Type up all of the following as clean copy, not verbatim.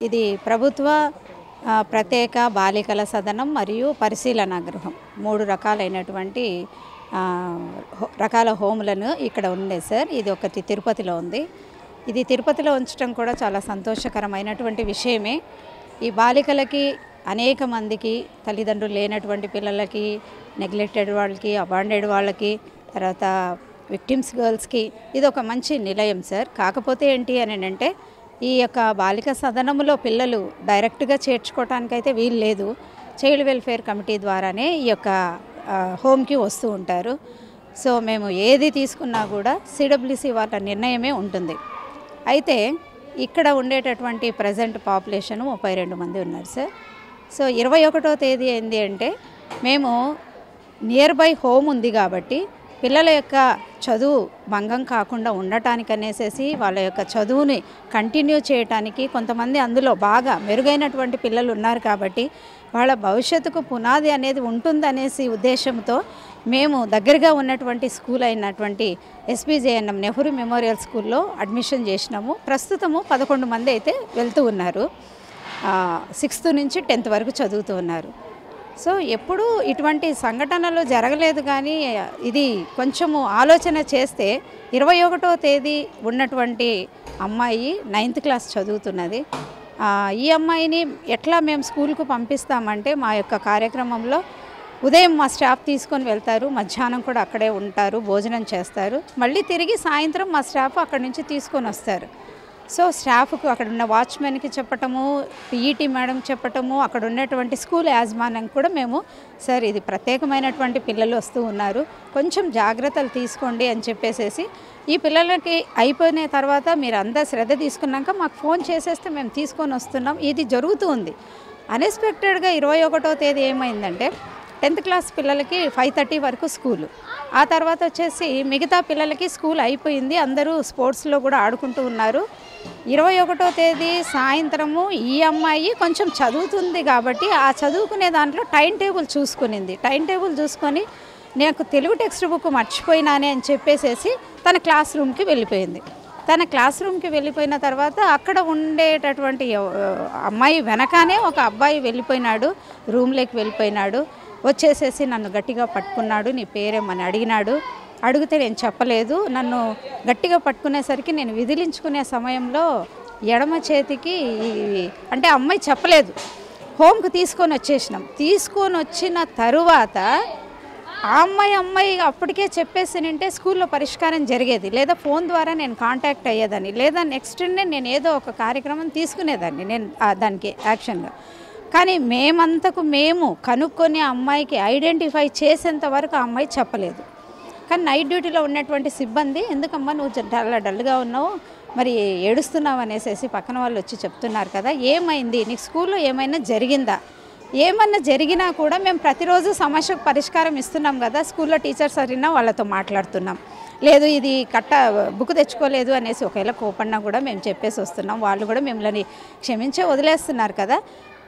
ఇది ప్రభుత్వ ప్రత్యేక బాలికల సదనం మరియు పరిశీలనా గృహం 3 రకాలైనటువంటి రకాల హోములను ఇక్కడ ఉంది సార్. ఇది ఒకటి తిరుపతిలో ఉంది. ఇది తిరుపతిలో ఉంచడం కూడా చాలా సంతోషకరమైనటువంటి విషయమే. ఈ బాలికలకి అనేక మందికి తల్లిదండ్రులు లేనటువంటి పిల్లలకి, నెగ్లెక్టెడ్ వాళ్ళకి, అబాండెడ్ వాళ్ళకి, తర్వాత విక్టిమ్స్ గర్ల్స్కి ఇది ఒక మంచి నిలయం సార్. కాకపోతే ఏంటి అని అంటే ఈ యొక్క బాలిక సదనంలో పిల్లలు డైరెక్ట్గా చేర్చుకోవటానికైతే వీలు లేదు. చైల్డ్ వెల్ఫేర్ కమిటీ ద్వారానే ఈ యొక్క హోమ్కి వస్తూ ఉంటారు. సో మేము ఏది తీసుకున్నా కూడా సిడబ్ల్యూసి వాళ్ళ నిర్ణయమే ఉంటుంది. అయితే ఇక్కడ ఉండేటటువంటి ప్రజెంట్ పాపులేషన్ 32 మంది ఉన్నారు సార్. సో 21వ తేదీ ఏంది అంటే మేము నియర్ బై హోమ్ ఉంది కాబట్టి పిల్లల యొక్క చదువు భంగం కాకుండా ఉండటానికనేసి వాళ్ళ యొక్క చదువుని కంటిన్యూ చేయటానికి కొంతమంది అందులో బాగా మెరుగైనటువంటి పిల్లలు ఉన్నారు కాబట్టి వాళ్ళ భవిష్యత్తుకు పునాది అనేది ఉంటుందనేసి ఉద్దేశంతో మేము దగ్గరగా ఉన్నటువంటి స్కూల్ అయినటువంటి ఎస్బీజేఎన్ఎం నెహ్రూ మెమోరియల్ స్కూల్లో అడ్మిషన్ చేసినాము. ప్రస్తుతము 11 మంది అయితే వెళ్తూ ఉన్నారు. 6th నుంచి 10th వరకు చదువుతూ ఉన్నారు. సో ఎప్పుడూ ఇటువంటి సంఘటనలు జరగలేదు. కానీ ఇది కొంచెము ఆలోచన చేస్తే 21వ తేదీ ఉన్నటువంటి అమ్మాయి 9th క్లాస్ చదువుతున్నది. ఈ అమ్మాయిని ఎట్లా మేము స్కూల్కు పంపిస్తామంటే మా యొక్క కార్యక్రమంలో ఉదయం మా స్టాఫ్ తీసుకొని వెళ్తారు, మధ్యాహ్నం కూడా అక్కడే ఉంటారు, భోజనం చేస్తారు, మళ్ళీ తిరిగి సాయంత్రం మా స్టాఫ్ అక్కడి నుంచి తీసుకొని వస్తారు. సో స్టాఫ్కు అక్కడ ఉన్న వాచ్మెన్కి చెప్పటము, పీఈటీ మేడం చెప్పటము, అక్కడ ఉన్నటువంటి స్కూల్ యాజమాన్యం కూడా మేము సార్ ఇది ప్రత్యేకమైనటువంటి పిల్లలు వస్తూ ఉన్నారు, కొంచెం జాగ్రత్తలు తీసుకోండి అని చెప్పేసేసి ఈ పిల్లలకి అయిపోయిన తర్వాత మీరు అంతా శ్రద్ధ తీసుకున్నాక మాకు ఫోన్ చేసేస్తే మేము తీసుకొని వస్తున్నాం. ఇది జరుగుతూ ఉంది. అన్ఎక్స్పెక్టెడ్గా 21వ తేదీ ఏమైందంటే 10th క్లాస్ పిల్లలకి 5:30 వరకు స్కూలు, ఆ తర్వాత వచ్చేసి మిగతా పిల్లలకి స్కూల్ అయిపోయింది, అందరూ స్పోర్ట్స్లో కూడా ఆడుకుంటూ ఉన్నారు. 21వ తేదీ సాయంత్రము ఈ అమ్మాయి కొంచెం చదువుతుంది కాబట్టి ఆ చదువుకునే దాంట్లో టైం టేబుల్ చూసుకునింది. టైం టేబుల్ చూసుకొని నాకు తెలుగు టెక్స్ట్ బుక్ మర్చిపోయినానే అని చెప్పేసేసి తన క్లాస్ రూమ్కి వెళ్ళిపోయింది. తన క్లాస్ రూమ్కి వెళ్ళిపోయిన తర్వాత అక్కడ ఉండేటటువంటి అమ్మాయి వెనకానే ఒక అబ్బాయి వెళ్ళిపోయినాడు, రూమ్లోకి వెళ్ళిపోయినాడు. వచ్చేసేసి నన్ను గట్టిగా పట్టుకున్నాడు, నీ పేరేమని అడిగినాడు. అడిగితే నేను చెప్పలేదు. నన్ను గట్టిగా పట్టుకునేసరికి నేను విదిలించుకునే సమయంలో ఎడమ చేతికి అంటే అమ్మాయి చెప్పలేదు, హోమ్కి తీసుకొని వచ్చేసినాం. తీసుకొని వచ్చిన తరువాత ఆ అమ్మాయి అప్పటికే చెప్పేసి నింటే స్కూల్లో పరిష్కారం జరిగేది, లేదా ఫోన్ ద్వారా నేను కాంటాక్ట్ అయ్యేదాన్ని, లేదా నెక్స్ట్ నేను ఏదో ఒక కార్యక్రమం తీసుకునేదాన్ని నేను దానికి యాక్షన్గా. కానీ మేమంతకు మేము కనుక్కొని అమ్మాయికి ఐడెంటిఫై చేసేంత వరకు ఆ అమ్మాయి చెప్పలేదు. కానీ నైట్ డ్యూటీలో ఉన్నటువంటి సిబ్బంది ఎందుకమ్మా నువ్వు చాలా డల్గా ఉన్నావు, మరి ఏడుస్తున్నావు అనేసి పక్కన వాళ్ళు వచ్చి చెప్తున్నారు కదా, ఏమైంది నీకు స్కూల్లో ఏమైనా జరిగిందా, ఏమన్నా జరిగినా కూడా మేము ప్రతిరోజు సమస్యకు పరిష్కారం ఇస్తున్నాం కదా, స్కూల్లో టీచర్స్ అడిగినా వాళ్ళతో మాట్లాడుతున్నాం, లేదు ఇది బుక్ తెచ్చుకోలేదు అనేసి ఒకవేళ కోపన్నా కూడా మేము చెప్పేసి వస్తున్నాం, వాళ్ళు కూడా మిమ్మల్ని క్షమించే వదిలేస్తున్నారు కదా,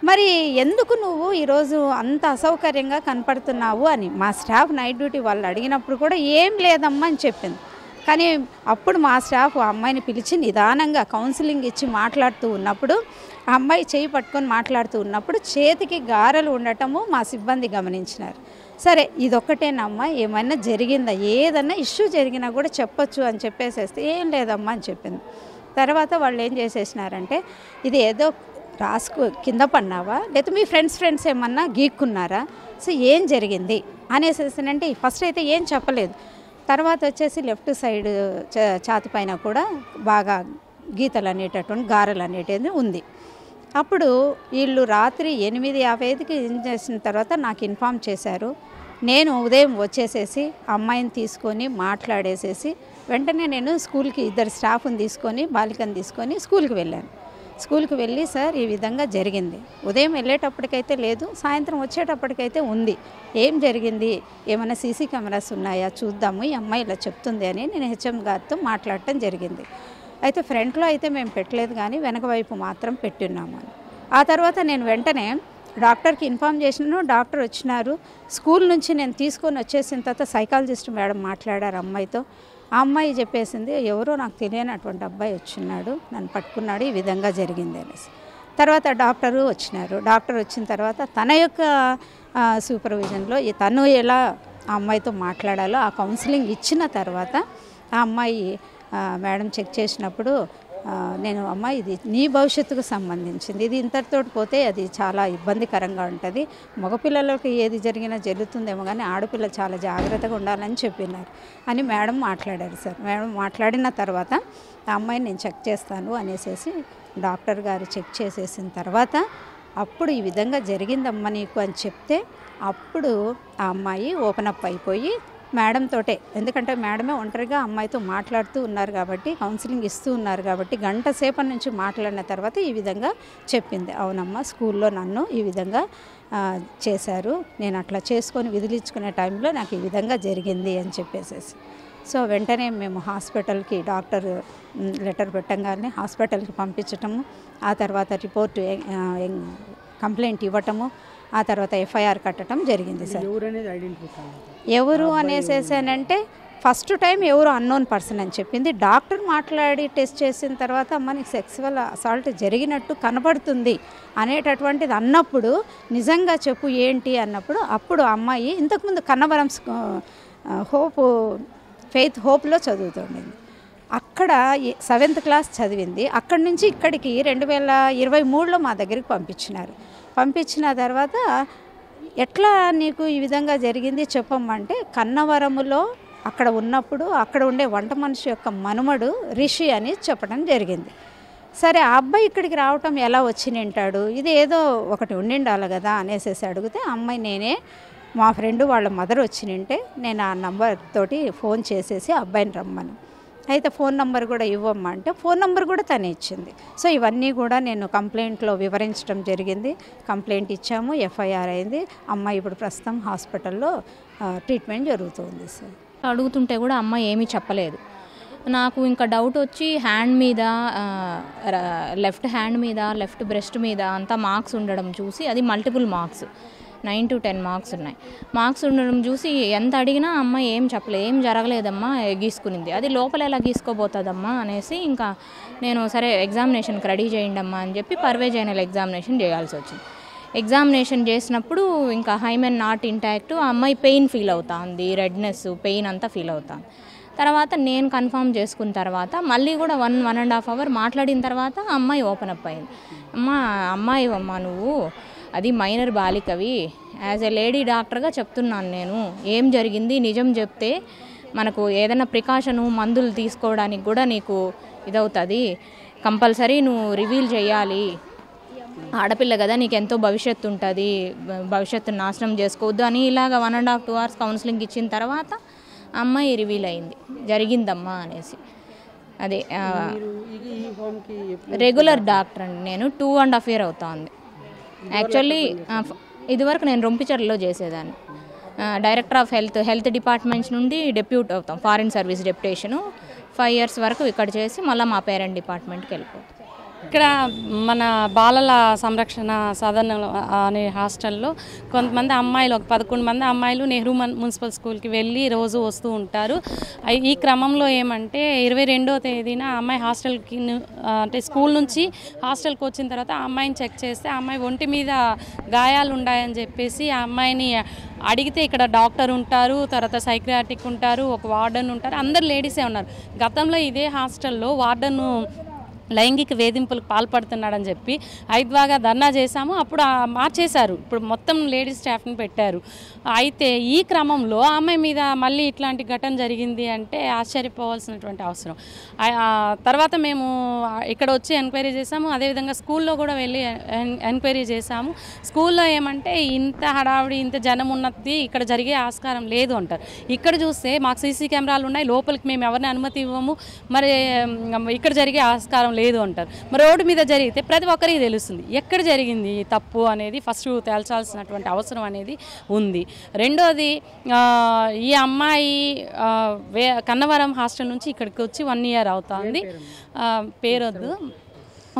మరి ఎందుకు నువ్వు ఈరోజు అంత అసౌకర్యంగా కనపడుతున్నావు అని మా స్టాఫ్ నైట్ డ్యూటీ వాళ్ళు అడిగినప్పుడు కూడా ఏం లేదమ్మా అని చెప్పింది. కానీ అప్పుడు మా స్టాఫ్ ఆ అమ్మాయిని పిలిచి నిదానంగా కౌన్సిలింగ్ ఇచ్చి మాట్లాడుతూ ఉన్నప్పుడు ఆ అమ్మాయి చేయి పట్టుకొని మాట్లాడుతూ ఉన్నప్పుడు చేతికి గారెలు ఉండటము మా సిబ్బంది గమనించినారు. సరే ఇదొక్కటేనమ్మా, ఏమైనా జరిగిందా, ఏదన్నా ఇష్యూ జరిగినా కూడా చెప్పొచ్చు అని చెప్పేసేస్తే ఏం లేదమ్మా అని చెప్పింది. తర్వాత వాళ్ళు ఏం చేసేసినారంటే ఇది ఏదో కింద పన్నావా, లేదా మీ ఫ్రెండ్స్ ఏమన్నా గీక్కున్నారా, సో ఏం జరిగింది అనేసేసానంటే ఫస్ట్ అయితే ఏం చెప్పలేదు. తర్వాత వచ్చేసి లెఫ్ట్ సైడ్ ఛాతి పైన కూడా బాగా గీతలు అనేటటువంటి గారెలు అనేటిది ఉంది. అప్పుడు వీళ్ళు రాత్రి 8:55కి ఏం చేసిన తర్వాత నాకు ఇన్ఫామ్ చేశారు. నేను ఉదయం వచ్చేసేసి అమ్మాయిని తీసుకొని మాట్లాడేసేసి వెంటనే నేను స్కూల్కి 2 స్టాఫ్ని తీసుకొని బాలికను తీసుకొని స్కూల్కి వెళ్ళాను. స్కూల్కి వెళ్ళి సార్ ఈ విధంగా జరిగింది, ఉదయం వెళ్ళేటప్పటికైతే లేదు, సాయంత్రం వచ్చేటప్పటికైతే ఉంది, ఏం జరిగింది, ఏమైనా సీసీ కెమెరాస్ ఉన్నాయా చూద్దాము, ఈ అమ్మాయి ఇలా చెప్తుంది అని నేను హెచ్ఎం గారితో మాట్లాడటం జరిగింది. అయితే ఫ్రంట్లో అయితే మేము పెట్టలేదు కానీ వెనక వైపు మాత్రం పెట్టున్నాము అని. ఆ తర్వాత నేను వెంటనే డాక్టర్కి ఇన్ఫామ్ చేసినాను, డాక్టర్ వచ్చినారు. స్కూల్ నుంచి నేను తీసుకొని వచ్చేసిన తర్వాత సైకాలజిస్ట్ మేడం మాట్లాడారు అమ్మాయితో. ఆ అమ్మాయి చెప్పేసింది, ఎవరో నాకు తెలియనటువంటి అబ్బాయి వచ్చినాడు, నన్ను పట్టుకున్నాడు, ఈ విధంగా జరిగింది అనేసి. తర్వాత డాక్టర్ వచ్చిన తర్వాత తన యొక్క సూపర్విజన్లో తను ఎలా ఆ అమ్మాయితో మాట్లాడాలో ఆ కౌన్సిలింగ్ ఇచ్చిన తర్వాత ఆ అమ్మాయి మేడం చెక్ చేసినప్పుడు నేను అమ్మ ఇది నీ భవిష్యత్తుకు సంబంధించింది, ఇది ఇంతటితో పోతే అది చాలా ఇబ్బందికరంగా ఉంటుంది, మగపిల్లలకి ఏది జరిగినా జరుగుతుందేమో కానీ ఆడపిల్ల చాలా జాగ్రత్తగా ఉండాలని చెప్పినారు అని మేడం మాట్లాడారు సార్. మేడం మాట్లాడిన తర్వాత ఆ అమ్మాయిని నేను చెక్ చేస్తాను అనేసి డాక్టర్ గారు చెక్ చేసేసిన తర్వాత అప్పుడు ఈ విధంగా జరిగిందమ్మా నీకు అని చెప్తే అప్పుడు ఆ అమ్మాయి ఓపెన్ అప్ అయిపోయి మేడంతోటే, ఎందుకంటే మేడమే ఒంటరిగా అమ్మాయితో మాట్లాడుతూ ఉన్నారు కాబట్టి, కౌన్సిలింగ్ ఇస్తూ ఉన్నారు కాబట్టి గంట సేపటి నుంచి మాట్లాడిన తర్వాత ఈ విధంగా చెప్పింది. అవునమ్మా స్కూల్లో నన్ను ఈ విధంగా చేశారు, నేను అట్లా చేసుకొని విధులించుకునే టైంలో నాకు ఈ విధంగా జరిగింది అని చెప్పేసేసి. సో వెంటనే మేము హాస్పిటల్కి డాక్టర్ లెటర్ పెట్టంగానే హాస్పిటల్కి పంపించటము, ఆ తర్వాత రిపోర్టు కంప్లైంట్ ఇవ్వటము, ఆ తర్వాత ఎఫ్ఐఆర్ కట్టడం జరిగింది సార్. ఎవరు అనేసేసానంటే ఫస్ట్ టైం ఎవరు అన్నోన్ పర్సన్ అని చెప్పింది. డాక్టర్ మాట్లాడి టెస్ట్ చేసిన తర్వాత మనకి సెక్సువల్ అసాల్ట్ జరిగినట్టు కనపడుతుంది అనేటటువంటిది అన్నప్పుడు నిజంగా చెప్పు ఏంటి అన్నప్పుడు అప్పుడు అమ్మాయి ఇంతకుముందు కన్నవరం ఫెయిత్ హోప్లో చదువుతుండింది. అక్కడ 7th క్లాస్ చదివింది. అక్కడి నుంచి ఇక్కడికి 2023లో మా దగ్గరికి పంపించిన తర్వాత ఎట్లా నీకు ఈ విధంగా జరిగింది చెప్పమ్మంటే కన్నవరములో అక్కడ ఉన్నప్పుడు అక్కడ ఉండే వంట మనిషి యొక్క మనుమడు రిషి అని చెప్పడం జరిగింది. సరే ఆ అబ్బాయి ఇక్కడికి రావటం ఎలా వచ్చింటాడు, ఇది ఏదో ఒకటి ఉండిండాలి కదా అనేసి అడిగితే అమ్మాయి నేనే, మా ఫ్రెండ్ వాళ్ళ మదర్ వచ్చింటే నేను ఆ నంబర్ తోటి ఫోన్ చేసేసి అబ్బాయిని రమ్మను, అయితే ఫోన్ నెంబర్ కూడా ఇవ్వమ్మా అంటే ఫోన్ నెంబర్ కూడా తనే ఇచ్చింది. సో ఇవన్నీ కూడా నేను కంప్లైంట్లో వివరించడం జరిగింది. కంప్లైంట్ ఇచ్చాము, ఎఫ్ఐఆర్ అయింది. అమ్మాయి ఇప్పుడు ప్రస్తుతం హాస్పిటల్లో ట్రీట్మెంట్ జరుగుతుంది సార్. అడుగుతుంటే కూడా అమ్మాయి ఏమీ చెప్పలేదు. నాకు ఇంకా డౌట్ వచ్చి హ్యాండ్ మీద, లెఫ్ట్ హ్యాండ్ మీద, లెఫ్ట్ బ్రెస్ట్ మీద అంతా మార్క్స్ ఉండడం చూసి, అది మల్టిపుల్ మార్క్స్ 9 to 10 మార్క్స్ ఉన్నాయి. మార్క్స్ ఉండడం చూసి ఎంత అడిగినా అమ్మాయి ఏం చెప్పలేదు, ఏం జరగలేదమ్మా గీసుకునింది, అది లోపల ఎలా గీసుకోబోతుందమ్మా అనేసి ఇంకా నేను సరే ఎగ్జామినేషన్కి రెడీ చేయండి అమ్మా అని చెప్పి పర్వేజైనల్ ఎగ్జామినేషన్ చేయాల్సి వచ్చింది. ఎగ్జామినేషన్ చేసినప్పుడు ఇంకా హైమెన్ నాట్ ఇంటాక్ట్, ఆ అమ్మాయి పెయిన్ ఫీల్ అవుతుంది, రెడ్నెస్ పెయిన్ అంతా ఫీల్ అవుతుంది. తర్వాత నేను కన్ఫర్మ్ చేసుకున్న తర్వాత మళ్ళీ కూడా 1.5 hour మాట్లాడిన తర్వాత అమ్మాయి ఓపెన్ అప్ అయింది. అమ్మాయి నువ్వు అది మైనర్ బాలికవి, యాజ్ ఎ లేడీ డాక్టర్గా చెప్తున్నాను, నేను ఏం జరిగింది నిజం చెప్తే మనకు ఏదైనా ప్రికాషను మందులు తీసుకోవడానికి కూడా నీకు ఇదవుతుంది, కంపల్సరీ నువ్వు రివీల్ చేయాలి, ఆడపిల్ల కదా నీకు ఎంతో భవిష్యత్తు ఉంటుంది, భవిష్యత్తును నాశనం చేసుకోవద్దు అని ఇలాగ 1.5 to 2 hours కౌన్సిలింగ్ ఇచ్చిన తర్వాత అమ్మాయి రివీల్ అయింది, జరిగిందమ్మా అనేసి. అదే రెగ్యులర్ డాక్టర్ అండి, నేను 2.5 years అవుతుంది. యాక్చువల్లీ ఇదివరకు నేను రొంపిచర్లలో చేసేదాన్ని, డైరెక్టర్ ఆఫ్ హెల్త్ డిపార్ట్మెంట్స్ నుండి డెప్యూట్ అవుతాం, ఫారిన్ సర్వీస్ డెప్యుటేషను 5 years వరకు ఇక్కడ చేసి మళ్ళీ మా పేరెంట్ డిపార్ట్మెంట్కి వెళ్ళిపోతాం. ఇక్కడ మన బాలల సంరక్షణ సదన్ అనే హాస్టల్లో కొంతమంది అమ్మాయిలు, ఒక 11 మంది అమ్మాయిలు నెహ్రూ మున్సిపల్ స్కూల్కి వెళ్ళి రోజు వస్తూ ఉంటారు. ఈ క్రమంలో ఏమంటే 22వ తేదీన అమ్మాయి హాస్టల్కి అంటే స్కూల్ నుంచి హాస్టల్కి వచ్చిన తర్వాత ఆ అమ్మాయిని చెక్ చేస్తే ఆ అమ్మాయి ఒంటి మీద గాయాలు ఉన్నాయని చెప్పేసి ఆ అమ్మాయిని అడిగితే ఇక్కడ డాక్టర్ ఉంటారు, తర్వాత సైక్రియాటిక్ ఉంటారు, ఒక వార్డెన్ ఉంటారు, అందరు లేడీసే ఉన్నారు. గతంలో ఇదే హాస్టల్లో వార్డెను లైంగిక వేధింపులకు పాల్పడుతున్నాడని చెప్పి ఐద్వాగా ధర్నా చేశాము. అప్పుడు మార్చేశారు, ఇప్పుడు మొత్తం లేడీస్ స్టాఫ్ని పెట్టారు. అయితే ఈ క్రమంలో ఆమె మీద మళ్ళీ ఇట్లాంటి ఘటన జరిగింది అంటే ఆశ్చర్యపోవాల్సినటువంటి అవసరం. తర్వాత మేము ఇక్కడ వచ్చి ఎంక్వైరీ చేసాము, అదేవిధంగా స్కూల్లో కూడా వెళ్ళి ఎంక్వైరీ చేసాము. స్కూల్లో ఏమంటే ఇంత హడావిడి, ఇంత జనం ఉన్నది ఇక్కడ జరిగే ఆస్కారం లేదు అంటారు. ఇక్కడ చూస్తే మాకు సీసీ కెమెరాలు ఉన్నాయి, లోపలికి మేము ఎవరిని అనుమతి ఇవ్వము, మరి ఇక్కడ జరిగే ఆస్కారం లేదు అంటారు. మరి రోడ్డు మీద జరిగితే ప్రతి ఒక్కరికి తెలుస్తుంది ఎక్కడ జరిగింది తప్పు అనేది ఫస్ట్ తేల్చాల్సినటువంటి అవసరం అనేది ఉంది. రెండోది, ఈ అమ్మాయి కన్నవరం హాస్టల్ నుంచి ఇక్కడికి వచ్చి 1 year అవుతుంది, పేరొద్దు,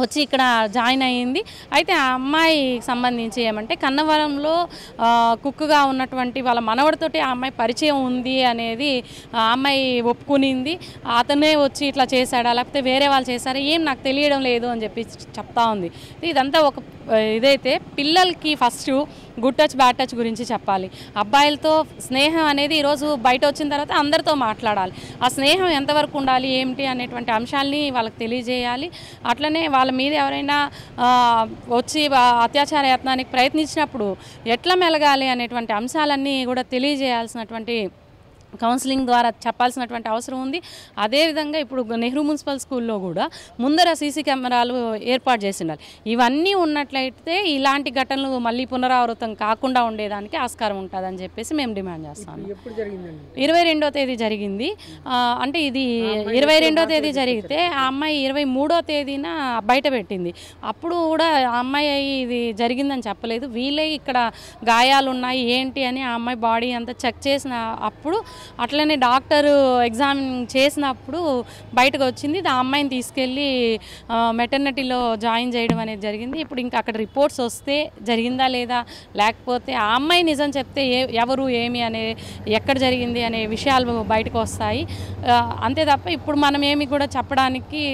వచ్చి ఇక్కడ జాయిన్ అయ్యింది. అయితే ఆ అమ్మాయికి సంబంధించి ఏమంటే కన్నవరంలో కుక్కుగా ఉన్నటువంటి వాళ్ళ మనవడితోటి ఆ అమ్మాయి పరిచయం ఉంది అనేది ఆ అమ్మాయి ఒప్పుకునింది. అతనే వచ్చి ఇట్లా చేశాడా లేకపోతే వేరే వాళ్ళు చేశారా ఏం నాకు తెలియడం లేదు అని చెప్పి చెప్తా ఉంది. ఇదంతా ఒక ఇదైతే పిల్లలకి first good touch bad touch గురించి చెప్పాలి. అబ్బాయిలతో స్నేహం అనేది ఈరోజు బయట వచ్చిన తర్వాత అందరితో మాట్లాడాలి. ఆ స్నేహం ఎంతవరకు ఉండాలి ఏమిటి అనేటువంటి అంశాలని వాళ్ళకి తెలియజేయాలి. అట్లనే వాళ్ళ మీద ఎవరైనా వచ్చి అత్యాచార యత్నానికి ప్రయత్నించినప్పుడు ఎట్లా మెలగాలి అనేటువంటి అంశాలన్నీ కూడా తెలియజేయాల్సినటువంటి కౌన్సిలింగ్ ద్వారా చెప్పాల్సినటువంటి అవసరం ఉంది. అదేవిధంగా ఇప్పుడు నెహ్రూ మున్సిపల్ స్కూల్లో కూడా ముందర సీసీ కెమెరాలు ఏర్పాటు చేసి ఉండాలి. ఇవన్నీ ఉన్నట్లయితే ఇలాంటి ఘటనలు మళ్ళీ పునరావృతం కాకుండా ఉండేదానికి ఆస్కారం ఉంటుందని చెప్పేసి మేము డిమాండ్ చేస్తాము. 22వ తేదీ జరిగింది. అంటే ఇది 22వ తేదీ జరిగితే ఆ అమ్మాయి 23వ తేదీన బయట పెట్టింది. అప్పుడు కూడా ఆ అమ్మాయి ఇది జరిగిందని చెప్పలేదు. వీళ్ళే ఇక్కడ గాయాలు ఉన్నాయి ఏంటి అని ఆ అమ్మాయి బాడీ అంతా చెక్ చేసిన అప్పుడు అట్లనే డాక్టరు ఎగ్జామ్ చేసినప్పుడు బయటకు వచ్చింది. ఆ అమ్మాయిని తీసుకెళ్ళి మెటర్నిటీలో జాయిన్ చేయడం అనేది జరిగింది. ఇప్పుడు ఇంకా అక్కడ రిపోర్ట్స్ వస్తే జరిగిందా లేదా లేకపోతే ఆ అమ్మాయి నిజం చెప్తే ఎవరు ఏమి అనే ఎక్కడ జరిగింది అనే విషయాలు బయటకు వస్తాయి. అంతే తప్ప ఇప్పుడు మనం ఏమి కూడా చెప్పడానికి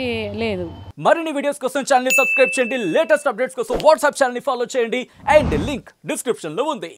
లేదు. మరిన్ని వీడియోస్ కోసం ఛానల్ ని సబ్స్క్రైబ్ చేయండి. లేటెస్ట్ అప్డేట్స్ కోసం వాట్సాప్ ఛానల్ ని ఫాలో చేయండి. అండ్ లింక్ డిస్క్రిప్షన్ లో ఉంది.